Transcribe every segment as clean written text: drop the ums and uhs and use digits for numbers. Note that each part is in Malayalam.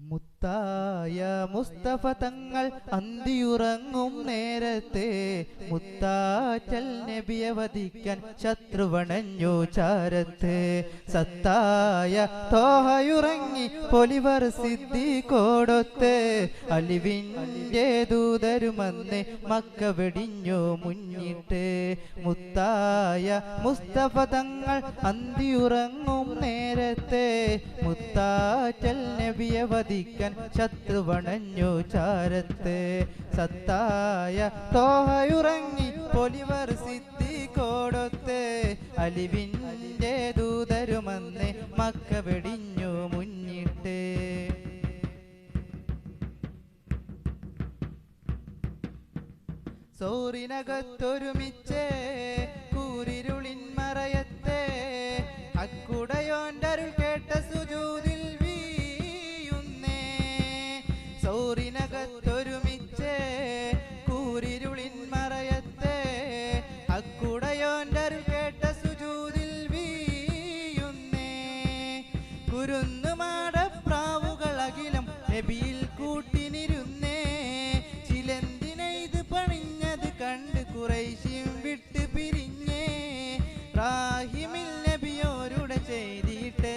മുത്തായ മുസ്തഫ തങ്ങൾ അന്തിയുറങ്ങും നേരത്തെ മുത്താറ്റൽ നബിയെ വധിക്കാൻ ശത്രുവണഞ്ഞു ചാരത്തെ. സത്തായ തോഹയുറങ്ങി പൊലിവർ സിദ്ദീഖോടൊത്ത് അലിവിൻ്റെ ദൂതരുമന്ന് മക്ക വെടിഞ്ഞു മുന്നിട്ട്. മുത്തായ മുസ്തഫ തങ്ങൾ അന്തിയുറങ്ങും നേരത്തെ മുത്താറ്റൽ നബിയെ വധിക്കാൻ ശത്രുവണഞ്ഞു ചാരത്ത്. സത്തായ തോഹയുറങ്ങി പൊലിവർ സിദ്ദീഖോടൊത്ത് അലിവിൻ്റെ ദൂതരുമന്ന് മക്ക വെടിഞ്ഞു മുന്നിട്ട്. സോറിനകത്തൊരുമിച്ച് കൂരിരുളിൻ മറയത്തെ അക്കുടയോൻ്റെ അരുൾ കേട്ട സുജൂദിൽ വീയുന്നേ. സോറിനകത്തൊരുമിച്ച് കൂരിരുളിൻ മറയത്തെ അക്കുടയോൻ്റെ അരുൾ കേട്ട സുജൂദിൽ വീയുന്നേ. കുരുന്നുമാടപ്രാവുകൾ അഖിലം നബിയിൽ കൂട്ടിനിരുന്നേ. ചിലന്തിനെയ്ത് പണിഞ്ഞത് കണ്ട് ഖുറൈശിയും വിട്ട് പിരിഞ്ഞേ. റാഹിമിൽ നബിയോരുടെ ചെയ്തിട്ട്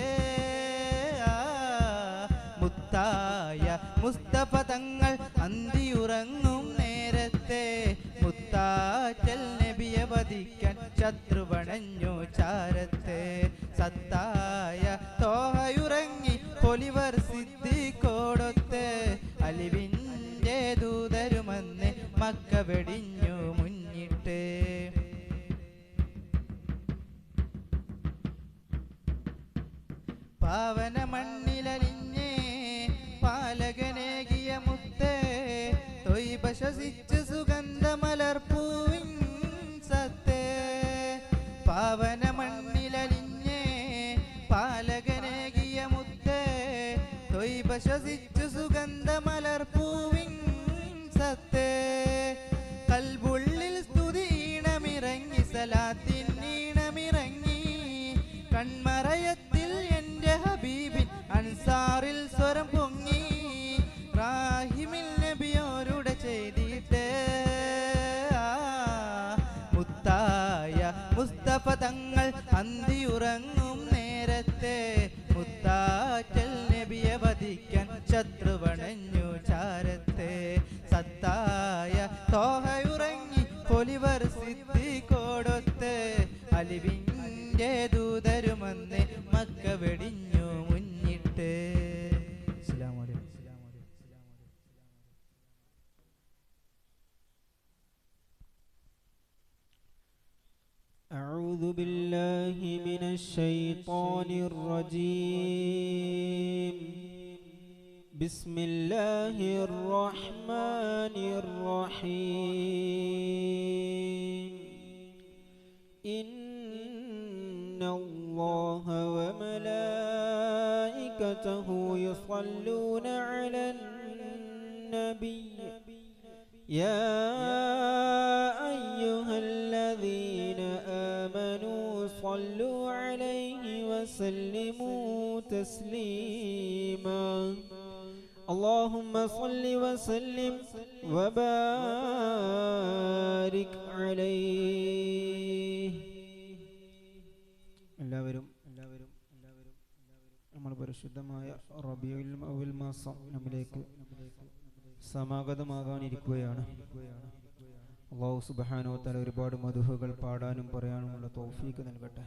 മുത്തായ മുസ്തഫ തങ്ങൾ അന്തിയുറങ്ങും നേരത്തെ മുത്താറ്റൽ നബിയെ വധിക്കാൻ ശത്രുവണഞ്ഞു ചാരത്തെ. സത്തായ തോഹയുറങ്ങി പൊലിവർ സിദ്ദീഖോടൊത്ത് അലിവിൻ്റെ ദൂതരുമന്ന് മക്ക വെടിഞ്ഞു മുന്നിട്ട്. പാവന മണ്ണിലലിഞ്ഞേ പാലകനേകിയ മുത്തേ തൊയ്ബ ശ്വസിച്ച് സുഗന്ധമലർപ്പൂവിൻ സത്തേ. പാവന മണ്ണിലലിഞ്ഞേ പാലകനേകിയ മുത്തേ തൊയ്ബ ശ്വസിച്ച് സുഗന്ധമലർപ്പൂവിൻ സത്തേ. കൽബുള്ളിൽ സ്തുതിയിണമിറങ്ങി സലാത്തിൻ ഈണമിറങ്ങി കൺമറയത്തിൽ എൻ്റെ ഹബീബിൻ അൻസാറിൽ സ്വരം പൊങ്ങി. റാഹിമിൽ നബിയോരുടെ ചെയ്തിട്ട് മുത്തായ മുസ്തഫ തങ്ങൾ അന്തിയുറങ്ങും നേരത്തെ മുത്താറ്റൽ നബിയെ വധിക്കാൻ ശത്രുവണഞ്ഞു ചാരത്തെ. സത്തായ തോഹയുറങ്ങി പൊലിവർ സിദ്ദീഖോടൊത്ത് അലിവിൻ്റെ ദൂതരുമന്ന് മക്ക വെടിഞ്ഞു മുന്നിട്ട്. أعوذ بالله من الشيطان الرجيم. بسم الله الرحمن الرحيم. إن الله وملائكته يصلون على النبي يا أيها الذين آمنوا صلوا عليه وسلموا تسليما. اللهم صل وسلم وبارك عليه. എല്ലാവരും നമ്മൾ പരിശുദ്ധമായ റബീഉൽ അവ്വൽ മാസം നമ്മിലേക്ക് സമാഗതമാകാനിരിക്കുകയാണ്. അല്ലാഹു സുബ്ഹാനഹു വ തആല ഒരുപാട് മദ്ഹുകൾ പാടാനും പറയാനുമുള്ള തൗഫീഖ് നൽകട്ടെ.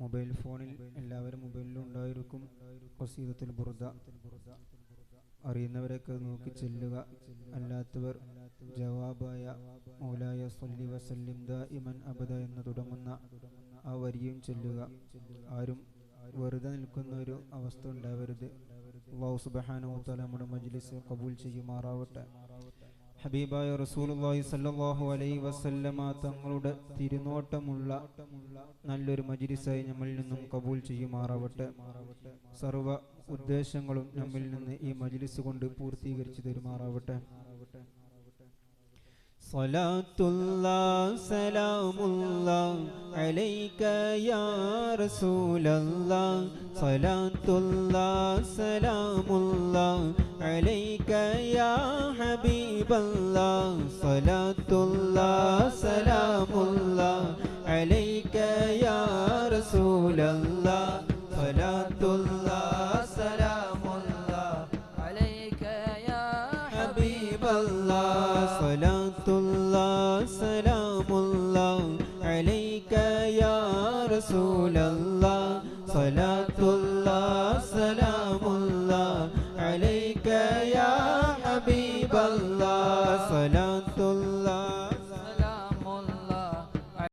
മൊബൈൽ ഫോണിൽ എല്ലാവരും മൊബൈലിലുണ്ടായിരിക്കും ഖസീദത്തുൽ ബുർദ. അറിയുന്നവരൊക്കെ നോക്കി ചെല്ലുക. അല്ലാത്തവർ ജവാബായ മൗലായ സ്വല്ലി വസല്ലിം ദായിമൻ അബദ എന്ന് തുടങ്ങുന്ന ആ വരിയും ചെല്ലുക. ആരും വെറുതെ നിൽക്കുന്ന ഒരു അവസ്ഥ ഉണ്ടാവരുത്. അല്ലാഹു സുബ്ഹാനഹു വ തആല നമ്മുടെ മജ്ലിസ് ഖബൂൽ ചെയ്യുമാറാവട്ടെ. ഹബീബായ റസൂലുള്ളാഹി സ്വല്ലല്ലാഹു അലൈഹി വസല്ലമ തങ്ങളുടെ തിരുനോട്ടമുള്ള നല്ലൊരു മജ്ലിസായി നമ്മിൽ നിന്നും ഖബൂൽ ചെയ്യുമാറാവട്ടെ. സർവ ഉദ്ദേശങ്ങളും നമ്മിൽ നിന്ന് ഈ മജ്ലിസ് കൊണ്ട് പൂർത്തീകരിച്ചു തരുമാറാവട്ടെ. Salatullah salamullah alayka ya Rasulallah. Salatullah salamullah alayka ya Habiballah. Salatullah salamullah alayka ya Rasulallah. Salatullah salamullah عليك يا Habiballah. Salatullah salamullah alayka ya Rasulallah. Salatullah